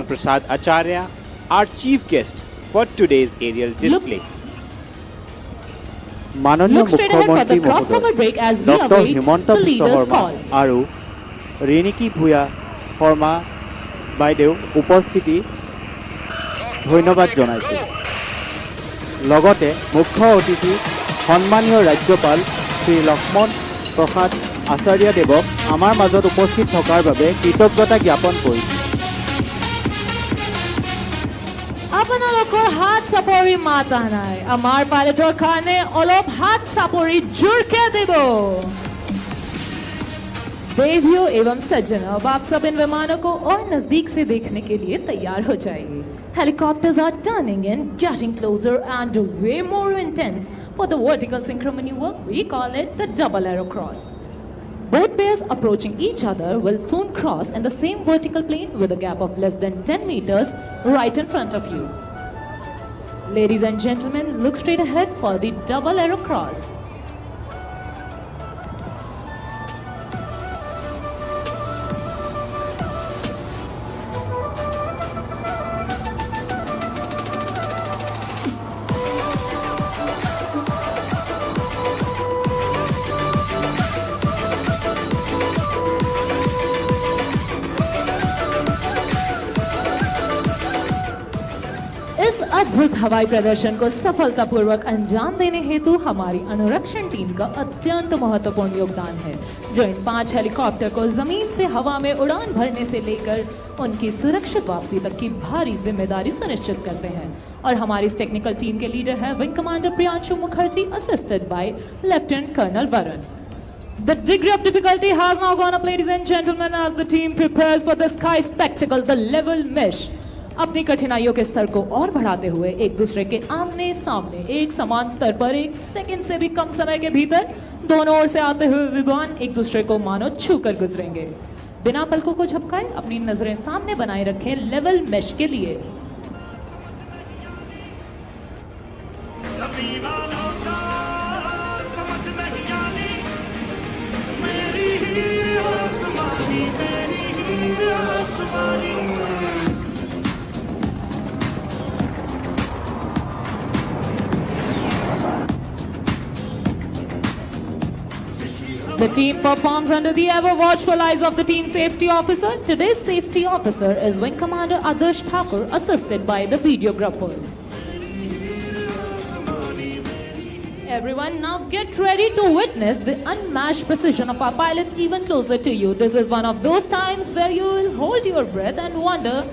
Prasad Acharya, our chief guest for today's aerial display. মাননীয় Look straight ahead for মুখ্যমন্ত্রী the crossover মহোদয় break as we doctor await Himanta the বিশ্ব leader's Sharma call. আৰু ৰেণিকী ভূঞা শৰ্মা বাইদেউ উপস্থিতি ধন্যবাদ জনাইছোঁ। লগতে মুখ্য অতিথি সন্মানীয় ৰাজ্যপাল শ্ৰী লক্ষ্মণ প্ৰসাদ আচাৰ্যদেৱক আমাৰ মাজত উপস্থিত থকাৰ বাবে কৃতজ্ঞতা জ্ঞাপন কৰিছোঁ। আপোনালোকৰ হাত চাপৰি মাতা নাই, আমাৰ পাইলটৰ কাৰণে অলপ হাত চাপৰি জোৰকে দিব। देवियों एवं सज्जनों, अब आप सब इन विमानों को और नजदीक से देखने के लिए तैयार हो जाइए। Helicopters are turning in, getting closer and way more intense for the vertical synchro maneuver. We call it the double arrow cross. Both pairs approaching each other will soon cross in the same vertical plane with a gap of less than 10 meters right in front of you. Ladies and gentlemen, look straight ahead for the double arrow cross. इस अद्भुत हवाई प्रदर्शन को सफलतापूर्वक अंजाम देने हेतु हमारी अनुरक्षण टीम का अत्यंत महत्वपूर्ण योगदान है, जो इन 5 हेलीकॉप्टर को जमीन से हवा में उड़ान भरने से लेकर उनकी सुरक्षित वापसी तक की भारी जिम्मेदारी सुनिश्चित करते हैं। और हमारी इस टेक्निकल टीम के लीडर है wing commander Priyanshu Mukherjee, assisted by lieutenant colonel Varun. The degree of difficulty has now gone up, ladies and gentlemen, as the team prepares for the sky spectacle, the level mesh. अपनी कठिनाइयों के स्तर को और बढ़ाते हुए एक दूसरे के आमने सामने एक समान स्तर पर एक सेकंड से भी कम समय के भीतर दोनों ओर से आते हुए विमान एक दूसरे को मानो छूकर गुजरेंगे। बिना पलकों को झपकाए अपनी नजरें सामने बनाए रखें लेवल मेश के लिए। The team performs under the ever watchful eyes of the team safety officer. Today's safety officer is Wing Commander Adarsh Thakur, assisted by the videographers. Everyone, now get ready to witness the unmatched precision of our pilots even closer to you. This is one of those times where you will hold your breath and wonder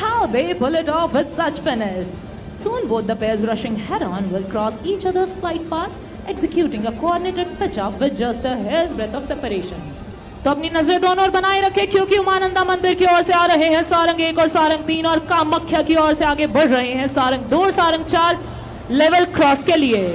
how they pull it off with such finesse. Soon both the pairs rushing head-on will cross each other's flight path, executing a coordinated pitch-up with just a hair's breadth of separation. तो अपनी नजरें दोनों ओर बनाए रखें, क्योंकि उमानंदा मंदिर की ओर से आ रहे हैं सारंग 1 और सारंग 3 और कामाख्या की ओर से आगे बढ़ रहे हैं सारंग 2 और सारंग 4 लेवल क्रॉस के लिए।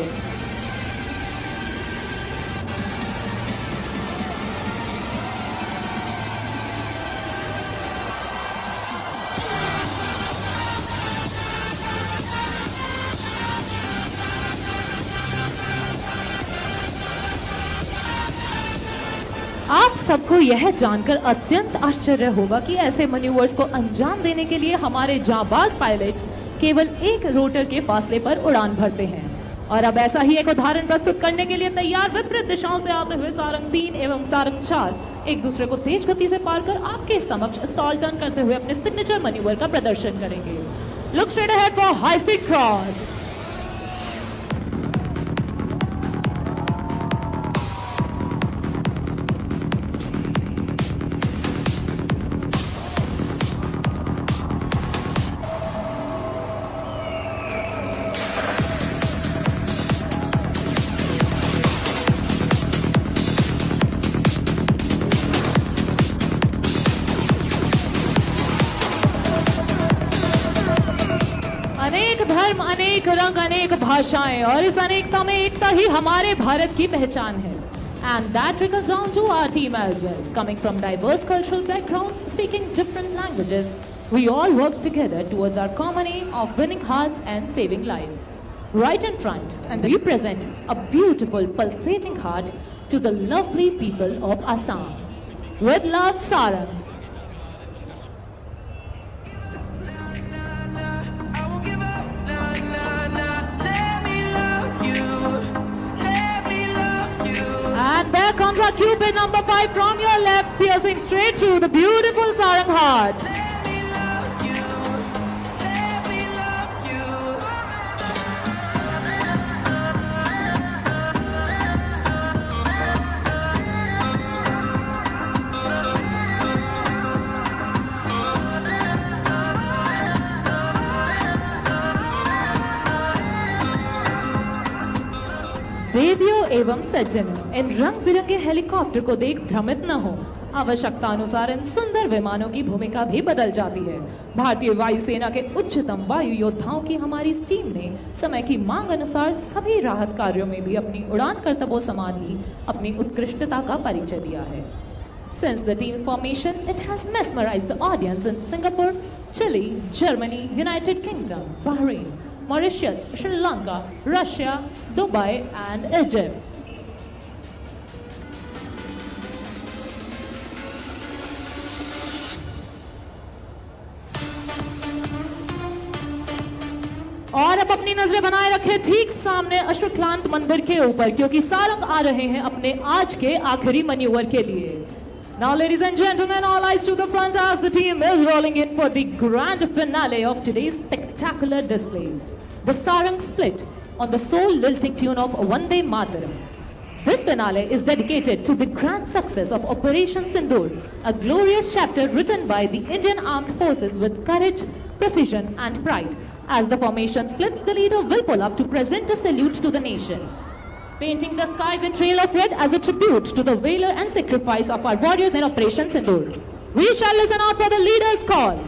आप सबको यह जानकर अत्यंत आश्चर्य होगा कि ऐसे मैन्यूवर्स को अंजाम देने के लिए हमारे जांबाज पायलट केवल एक रोटर के फासले पर उड़ान भरते हैं। और अब ऐसा ही एक उदाहरण प्रस्तुत करने के लिए तैयार विपरीत दिशाओं से आते हुए सारंग 3 एवं सारंग 4 एक दूसरे को तेज गति से पार कर आपके समक्ष स्टॉल टर्न करते हुए अपने सिग्नेचर मैन्यूवर का प्रदर्शन करेंगे। Look straight ahead for high speed cross. अनेक धर्म, अनेक रंग, अनेक भाषाएं और इस अनेकता में एकता ही हमारे भारत की पहचान है। And that trickles down to our team as well. Coming from diverse cultural backgrounds, speaking different languages, we all work together towards our common aim of winning hearts and saving lives. Right in front, and we present a beautiful pulsating heart to the lovely people of Assam. With love, Sarangs. Cupid number 5 from your left, piercing straight through the beautiful Sarang heart. देवियों एवं सज्जनों, इन रंग बिरंगे helicopter को देख भ्रमित न हो। आवश्यकता अनुसार इन सुंदर विमानों की भूमिका भी बदल जाती है। भारतीय वायुसेना के उच्चतम वायु योद्धाओं की हमारी इस टीम ने समय की मांग अनुसार सभी राहत कार्यों में भी अपनी उड़ान करतबों समान ही अपनी उत्कृष्टता का परिचय दिया है। Since the team's formation, it has mesmerized the audience in Singapore, Chile, Germany, United Kingdom, Bahrain, Mauritius, Sri Lanka, Russia, Dubai and Egypt. और अब अपनी नजरें बनाए रखें ठीक सामने अश्वक्लांत मंदिर के ऊपर, क्योंकि सारंग आ रहे हैं अपने आज के आखिरी मैन्यूवर के लिए। Now, ladies and gentlemen, all eyes to the front as the team is rolling in for the grand finale of today's spectacular display. The Sarang split on the soul-lilting tune of Vande Mataram. This finale is dedicated to the grand success of Operation Sindoor, a glorious chapter written by the Indian Armed Forces with courage, precision and pride. As the formation splits, the leader will pull up to present a salute to the nation, painting the skies in trail of red as a tribute to the valor and sacrifice of our warriors in Operation Sindoor. We shall listen out for the leader's call.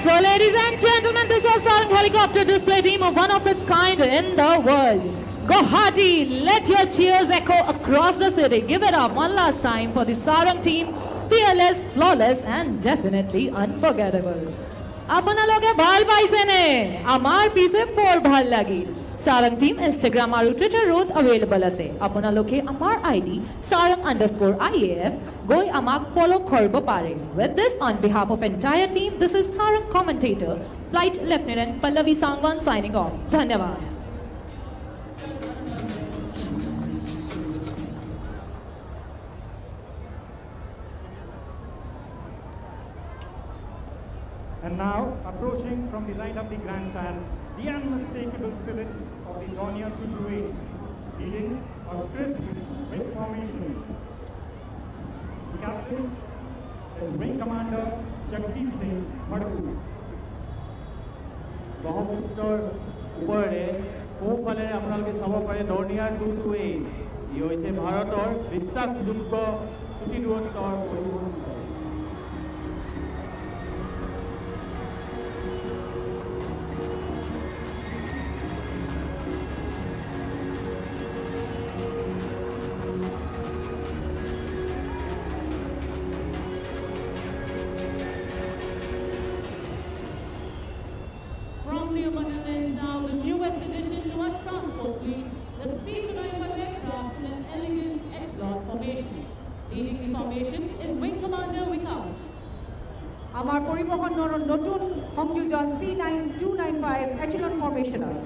So, ladies and gentlemen, this was Sarang helicopter display team of one of its kind in the world. Guwahati, let your cheers echo across the city. Give it up one last time for the Sarang team. Fearless, flawless, and definitely unforgettable. আপোনালোকে ভাল পাইছেনে? আমাৰ পিছে বৰ ভাল লাগিল। Sarang team Instagram আৰু Twitter ত available আছে। আপোনালোকে আমাৰ ID sarang_IAF গৈ আমাক follow কৰিব পাৰে। With this, on behalf of entire team, this is Sarang commentator, Flight Lieutenant Pallavi Sangwan signing off. धन्यवाद। And now, approaching from the right of the grandstand, the unmistakable silhouette of the Dornier 228, leading a crisp wing formation. The captain is Wing Commander Jagjeet Singh Madhu. ব্ৰহ্মপুত্ৰৰ ওপৰেৰে সোঁফালেৰে আপোনালোকে চাব পাৰে Dornier 228। ই হৈছে ভাৰতৰ বিশ্বাসযোগ্য চুটি দূৰত্বৰ পৰিবহণ। From the Umangaland, now the newest addition to our transport fleet, the C-295 aircraft in an elegant H-class formation. Leading the formation is Wing Commander Vikas. আমাৰ পৰিবহণৰ নতুন সংযোজন C-295 এচেলন ফৰ্মেশ্যনত।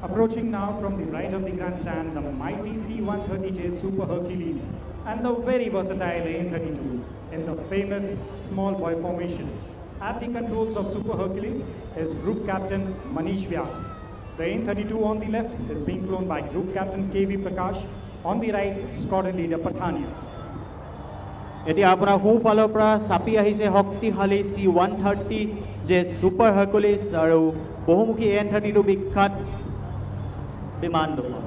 Approaching now from the right of the grandstand, the mighty C-130J Super Hercules and the very versatile AN-32 in the famous small boy formation. At the controls of Super Hercules is Group Captain Manish Vyas. The AN-32 on the left is being flown by Group Captain KV Prakash. On the right, Squadron Leader Pathania. এতিয়া আপোনাৰ সোঁফালৰ পৰা চাপি আহিছে শক্তিশালী C-130 যে super হাৰ্কুলিছ আৰু বহুমুখী AN-32 বিখ্যাত বিমানদুখন।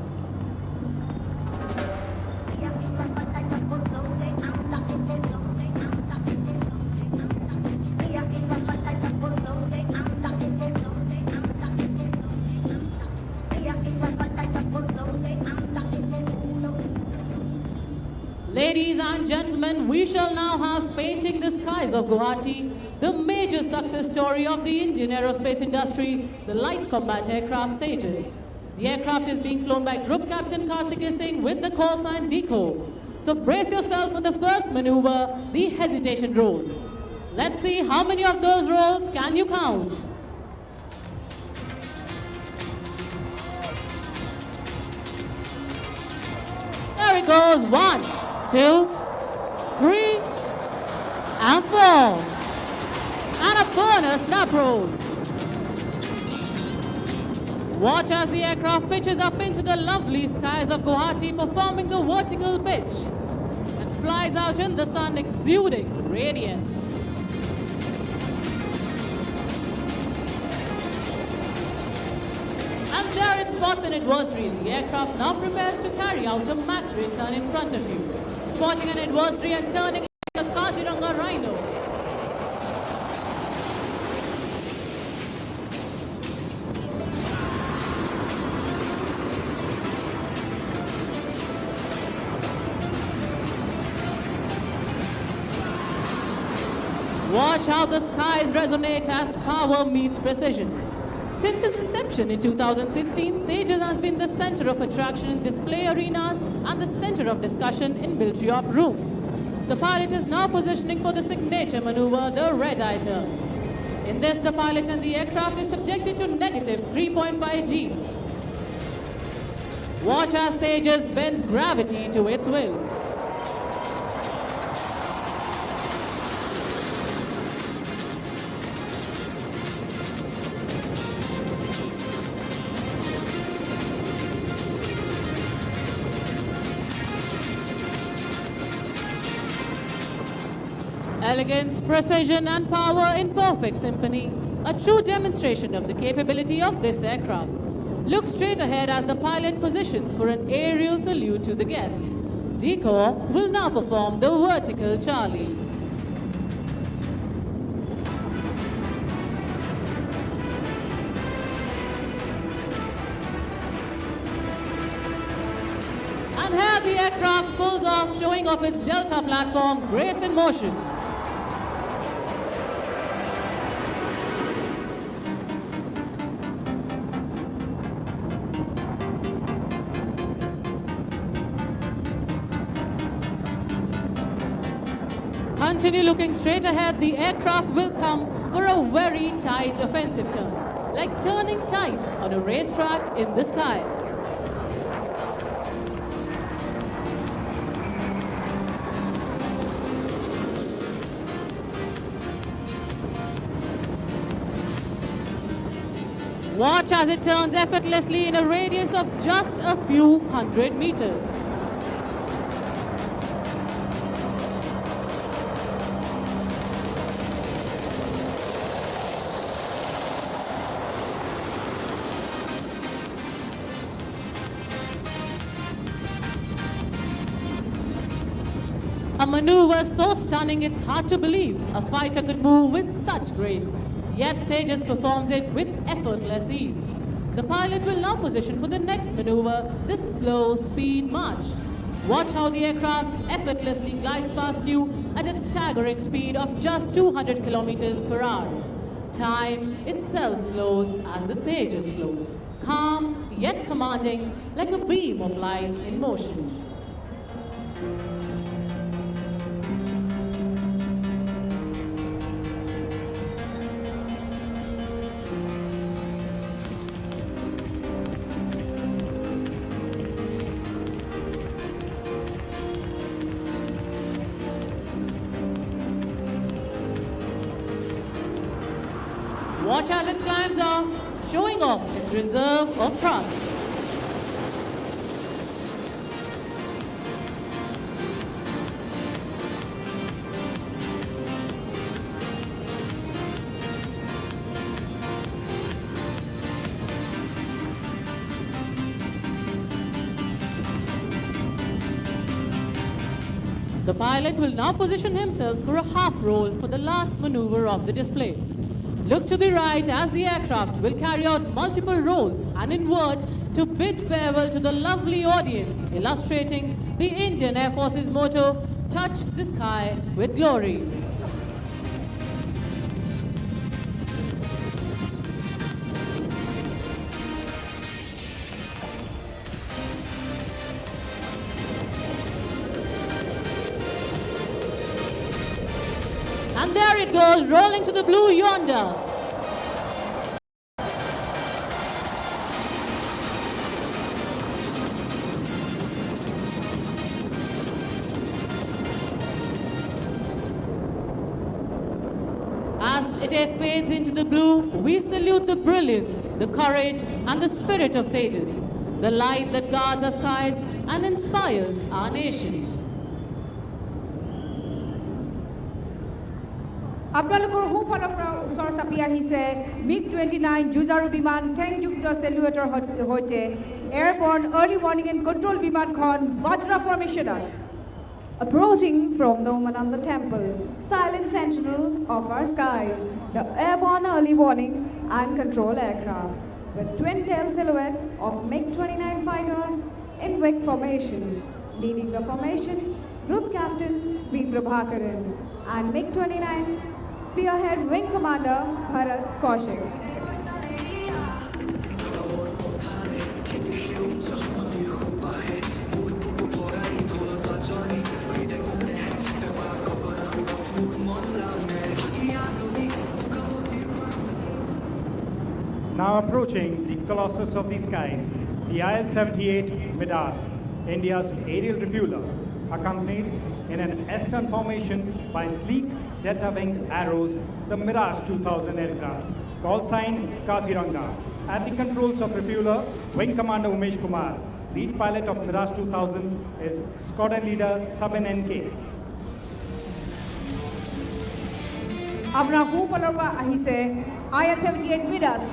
Ladies and gentlemen, we shall now have Painting the Skies of Guwahati, the major success story of the Indian aerospace industry, the light combat aircraft Tejas. The aircraft is being flown by Group Captain Karthikeya Singh with the call sign DECO. So brace yourself for the first maneuver, the hesitation roll. Let's see how many of those rolls can you count. There it goes, 1, 2, 3, and 4. And a bonus snap roll. Watch as the aircraft pitches up into the lovely skies of Guwahati, performing the vertical pitch and flies out in the sun, exuding radiance. And there it spots an adversary. The aircraft now prepares to carry out a max rate turn in front of you, spotting an adversary and turning like a Kaziranga rhino. Watch how the skies resonate as power meets precision. Since its inception in 2016, Tejas has been the center of attraction in display arenas and the center of discussion in military op rooms. The pilot is now positioning for the signature maneuver, the red-eye turn. In this, the pilot and the aircraft is subjected to negative 3.5 G. Watch as Tejas bends gravity to its will. Elegance, precision, and power in perfect symphony, a true demonstration of the capability of this aircraft. Look straight ahead as the pilot positions for an aerial salute to the guests. DECO will now perform the vertical Charlie. And here the aircraft pulls off, showing off its Delta platform, grace in motion. Continue looking straight ahead, the aircraft will come for a very tight offensive turn, like turning tight on a racetrack in the sky. Watch as it turns effortlessly in a radius of just a few hundred meters. A maneuver so stunning it's hard to believe a fighter could move with such grace. Yet Tejas performs it with effortless ease. The pilot will now position for the next maneuver, the slow speed march. Watch how the aircraft effortlessly glides past you at a staggering speed of just 200 kilometers per hour. Time itself slows as the Tejas flows, calm yet commanding like a beam of light in motion. Watch as it climbs off, showing off its reserve of thrust. The pilot will now position himself for a half roll for the last maneuver of the display. Look to the right as the aircraft will carry out multiple rolls and invert to bid farewell to the lovely audience, illustrating the Indian Air Force's motto, "Touch the sky with glory." And there it goes, rolling to the blue yonder. As it fades into the blue, we salute the brilliance, the courage, and the spirit of Tejas, the light that guards our skies and inspires our nation. আপোনালোকৰ সোঁফালৰ পৰা ওচৰ চাপি আহিছে MiG-29 যুঁজাৰু বিমান টেংযুক্ত চেলুৱেটৰ সৈতে এয়াৰবৰ্ন early warning and control বিমানখন ভাজ্ৰা ফৰ্মেশ্যনত। Approaching from the Umananda Temple, silent sentinel of our skies, the airborne early warning and control aircraft, with twin-tail silhouette of MiG-29 fighters in wing formation, leading the formation, Group Captain V. Prabhakaran, and MiG-29 Spearhead Wing Commander Bharat Kaushik. Now approaching the Colossus of the skies, the IL-78 Midas, India's aerial refueler, accompanied in an S-turn formation by sleek delta-wing arrows, the Mirage 2000 aircraft, call sign Kaziranga. At the controls of refueler, Wing Commander Umesh Kumar. Lead pilot of Mirage 2000 is Squadron Leader Sabin NK. আপোনাৰ সোঁফালৰ পৰা আহিছে IL-78 Midas।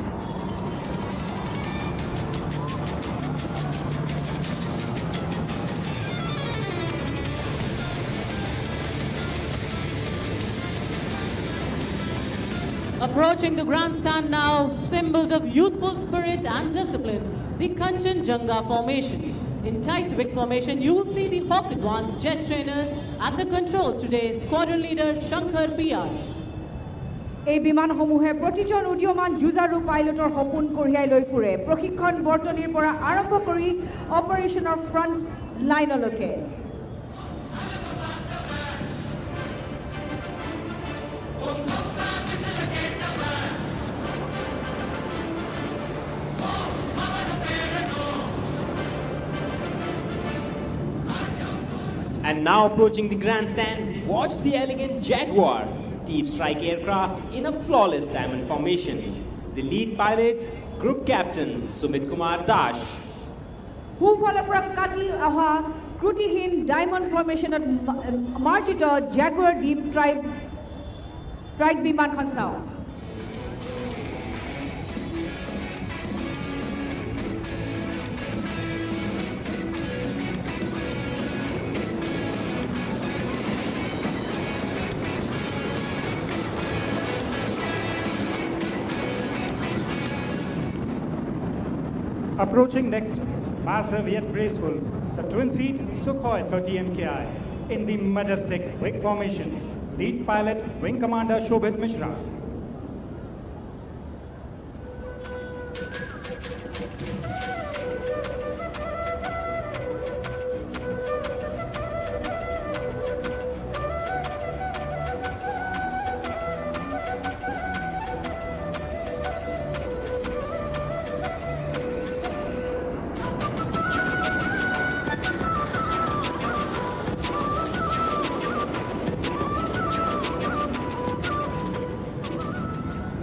Approaching the grandstand now, symbols of youthful spirit and discipline, the Kanchenjunga formation. In tight wing formation, you will see the Hawk Advanced jet trainers at the controls today, Squadron Leader Shankar PR. এই বিমানসমূহে প্ৰতিজন উদীয়মান যুঁজাৰু পাইলটৰ সপোন কঢ়িয়াই লৈ ফুৰে প্ৰশিক্ষণ বৰ্তনীৰ পৰা আৰম্ভ কৰি অপাৰেশ্যনৰ front লাইনলৈকে। And now approaching the grandstand, watch the elegant Jaguar deep strike aircraft in a flawless diamond formation. The lead pilot, Group Captain Sumit Kumar Dash. সোঁফালৰ পৰা কাটি অহা ত্ৰুটিহীন ডায়মণ্ড ফৰ্মেশ্যনত মাৰ্জিত জাগুৱাৰ ডিপ ট্ৰাইক বিমানখন চাওঁ। Approaching next, massive yet graceful, the twin-seat Sukhoi 30 MKI in the majestic wing formation. Lead pilot, Wing Commander Shobhit Mishra.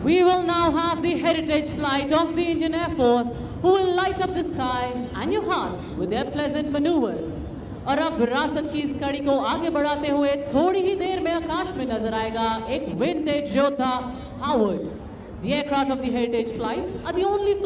We will now have the heritage flight of the Indian Air Force, who will light up the sky and your hearts with their pleasant maneuvers. और अब विरासत की इस कड़ी को आगे बढ़ाते हुए थोड़ी ही देर में आकाश में नजर आएगा एक विंटेज योद्धा Howard. The aircraft of the heritage flight are the only